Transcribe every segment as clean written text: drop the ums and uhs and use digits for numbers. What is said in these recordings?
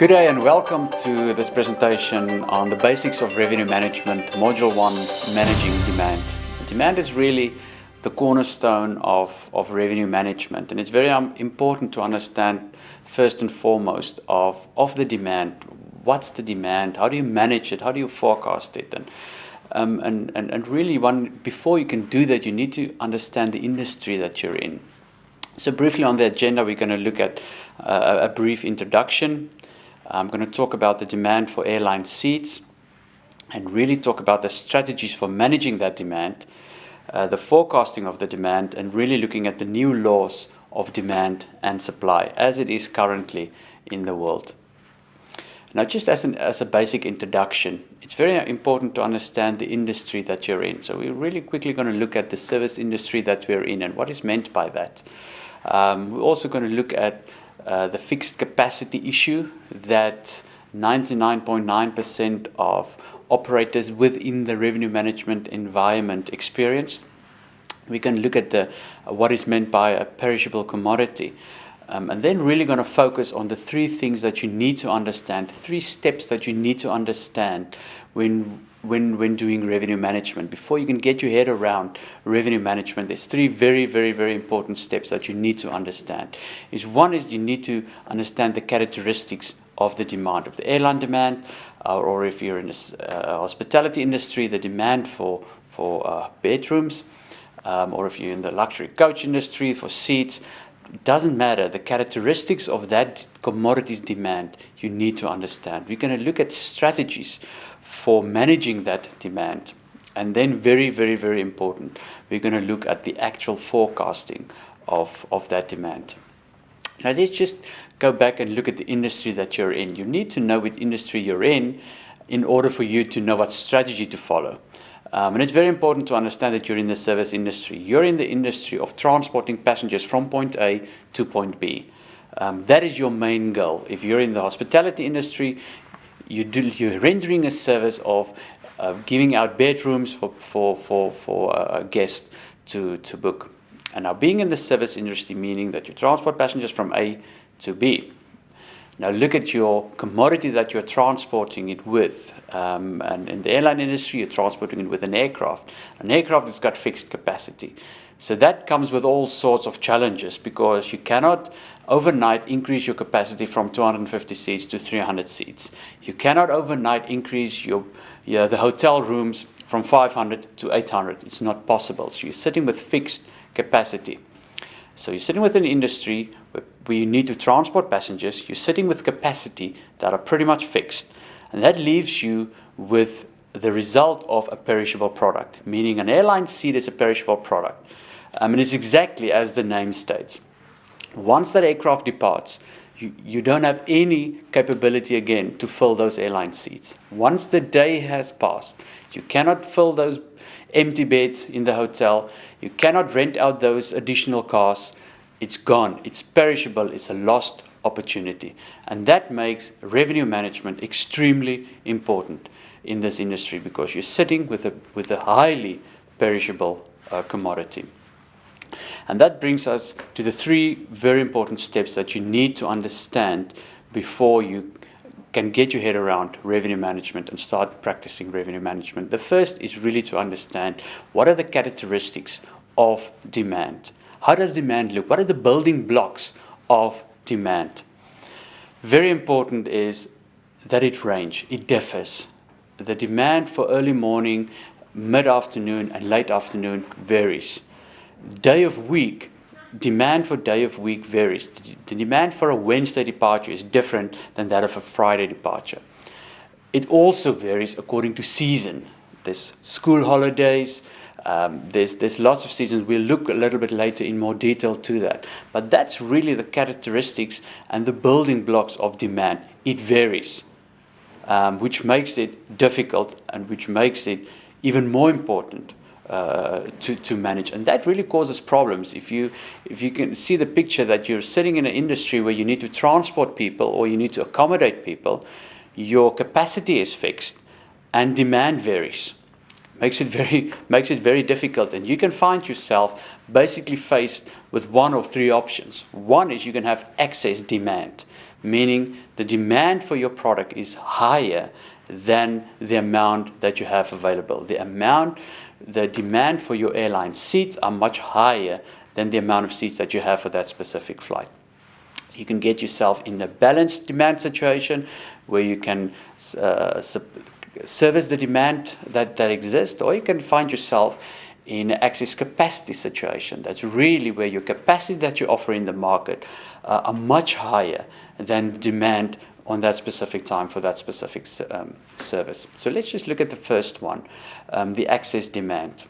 Good day and welcome to this presentation on the basics of revenue management, Module 1, Managing Demand. Demand is really the cornerstone of revenue management, and it's very important to understand first and foremost of the demand. What's the demand? How do you manage it? How do you forecast it? And really, before you can do that, you need to understand the industry that you're in. So briefly on the agenda, we're going to look at a brief introduction. I'm going to talk about the demand for airline seats and really talk about the strategies for managing that demand, the forecasting of the demand, and really looking at the new laws of demand and supply as it is currently in the world. Now, just as a basic introduction, it's very important to understand the industry that you're in. So we're really quickly going to look at the service industry that we're in and what is meant by that. We're also going to look at the fixed capacity issue that 99.9% of operators within the revenue management environment experience. We can look at what is meant by a perishable commodity. And then really going to focus on the three things that you need to understand, three steps that you need to understand when doing revenue management. Before you can get your head around revenue management, there's three very, very, very important steps that you need to understand. One is you need to understand the characteristics of the demand, of the airline demand, or if you're in a hospitality industry, the demand for bedrooms, or if you're in the luxury coach industry for seats. It doesn't matter. The characteristics of that commodity's demand you need to understand. We're going to look at strategies for managing that demand. And then very, very, very important, we're going to look at the actual forecasting of that demand. Now let's just go back and look at the industry that you're in. You need to know what industry you're in order for you to know what strategy to follow. And it's very important to understand that you're in the service industry. You're in the industry of transporting passengers from point A to point B. That is your main goal. If you're in the hospitality industry, you're rendering a service of giving out bedrooms for guests to book. And now being in the service industry, meaning that you transport passengers from A to B. Now look at your commodity that you're transporting it with. And in the airline industry, you're transporting it with an aircraft. An aircraft has got fixed capacity. So that comes with all sorts of challenges because you cannot overnight increase your capacity from 250 seats to 300 seats. You cannot overnight increase the hotel rooms from 500 to 800. It's not possible. So you're sitting with fixed capacity. So you're sitting with an industry where you need to transport passengers. You're sitting with capacity that are pretty much fixed. And that leaves you with the result of a perishable product, meaning an airline seat is a perishable product. And it's exactly as the name states. Once that aircraft departs, you don't have any capability again to fill those airline seats. Once the day has passed, you cannot fill those empty beds in the hotel. You cannot rent out those additional cars. It's gone. It's perishable. It's a lost opportunity. And that makes revenue management extremely important in this industry because you're sitting with a highly perishable commodity. And that brings us to the three very important steps that you need to understand before you can get your head around revenue management and start practicing revenue management. The first is really to understand what are the characteristics of demand. How does demand look? What are the building blocks of demand? Very important is that it ranges, it differs. The demand for early morning, mid-afternoon, and late afternoon varies. Day of week, demand for day of week varies. The demand for a Wednesday departure is different than that of a Friday departure. It also varies according to season. There's school holidays, there's lots of seasons. We'll look a little bit later in more detail to that. But that's really the characteristics and the building blocks of demand. It varies, which makes it difficult and which makes it even more important to manage. And that really causes problems. If you can see the picture that you're sitting in an industry where you need to transport people or you need to accommodate people, your capacity is fixed and demand varies. Makes it very difficult, and you can find yourself basically faced with one of three options. One is you can have excess demand, meaning the demand for your product is higher than the amount that you have available. The demand for your airline seats are much higher than the amount of seats that you have for that specific flight. You can get yourself in a balanced demand situation where you can service the demand that exists, or you can find yourself in an excess capacity situation. That's really where your capacity that you offer in the market are much higher than demand on that specific time for that specific service. So let's just look at the first one, the excess demand.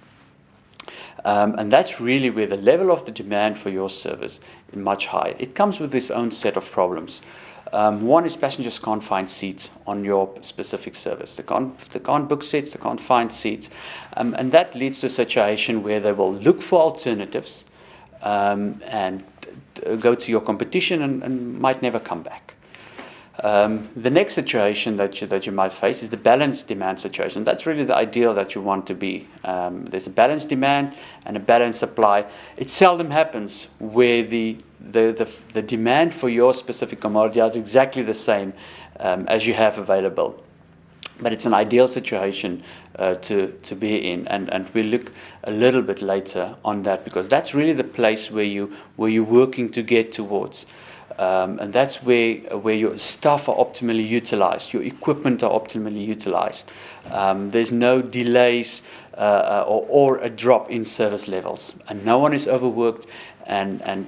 And that's really where the level of the demand for your service is much higher. It comes with its own set of problems. One is passengers can't find seats on your specific service. They can't book seats, they can't find seats. And that leads to a situation where they will look for alternatives and go to your competition and might never come back. The next situation that you might face is the balanced demand situation. That's really the ideal that you want to be. There's a balanced demand and a balanced supply. It seldom happens where the demand for your specific commodity is exactly the same as you have available. But it's an ideal situation to be in, and we'll look a little bit later on that, because that's really the place where you're working to get towards. And that's where your staff are optimally utilized, your equipment are optimally utilized. There's no delays or a drop in service levels, and no one is overworked, and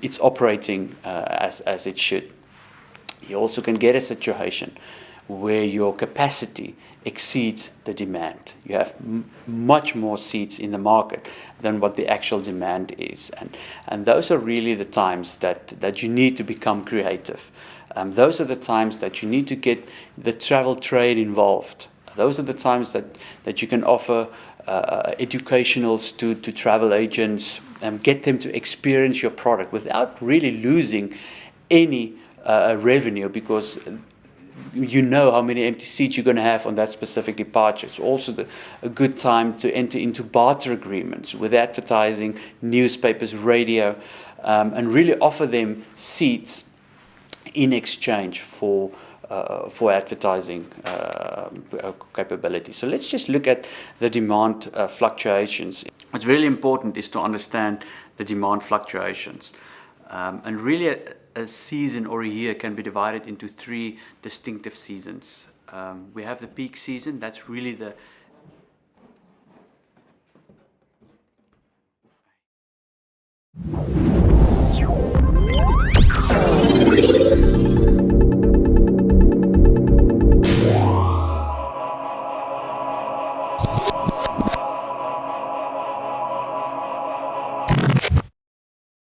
it's operating as it should. You also can get a situation where your capacity exceeds the demand. You have much more seats in the market than what the actual demand is. And those are really the times that you need to become creative. Those are the times that you need to get the travel trade involved. Those are the times that you can offer educationals to travel agents and get them to experience your product without really losing any revenue, because you know how many empty seats you're going to have on that specific departure. It's also a good time to enter into barter agreements with advertising, newspapers, radio, and really offer them seats in exchange for advertising capability. So let's just look at the demand fluctuations. What's really important is to understand the demand fluctuations. And really a season or a year can be divided into three distinctive seasons. We have the peak season. That's really the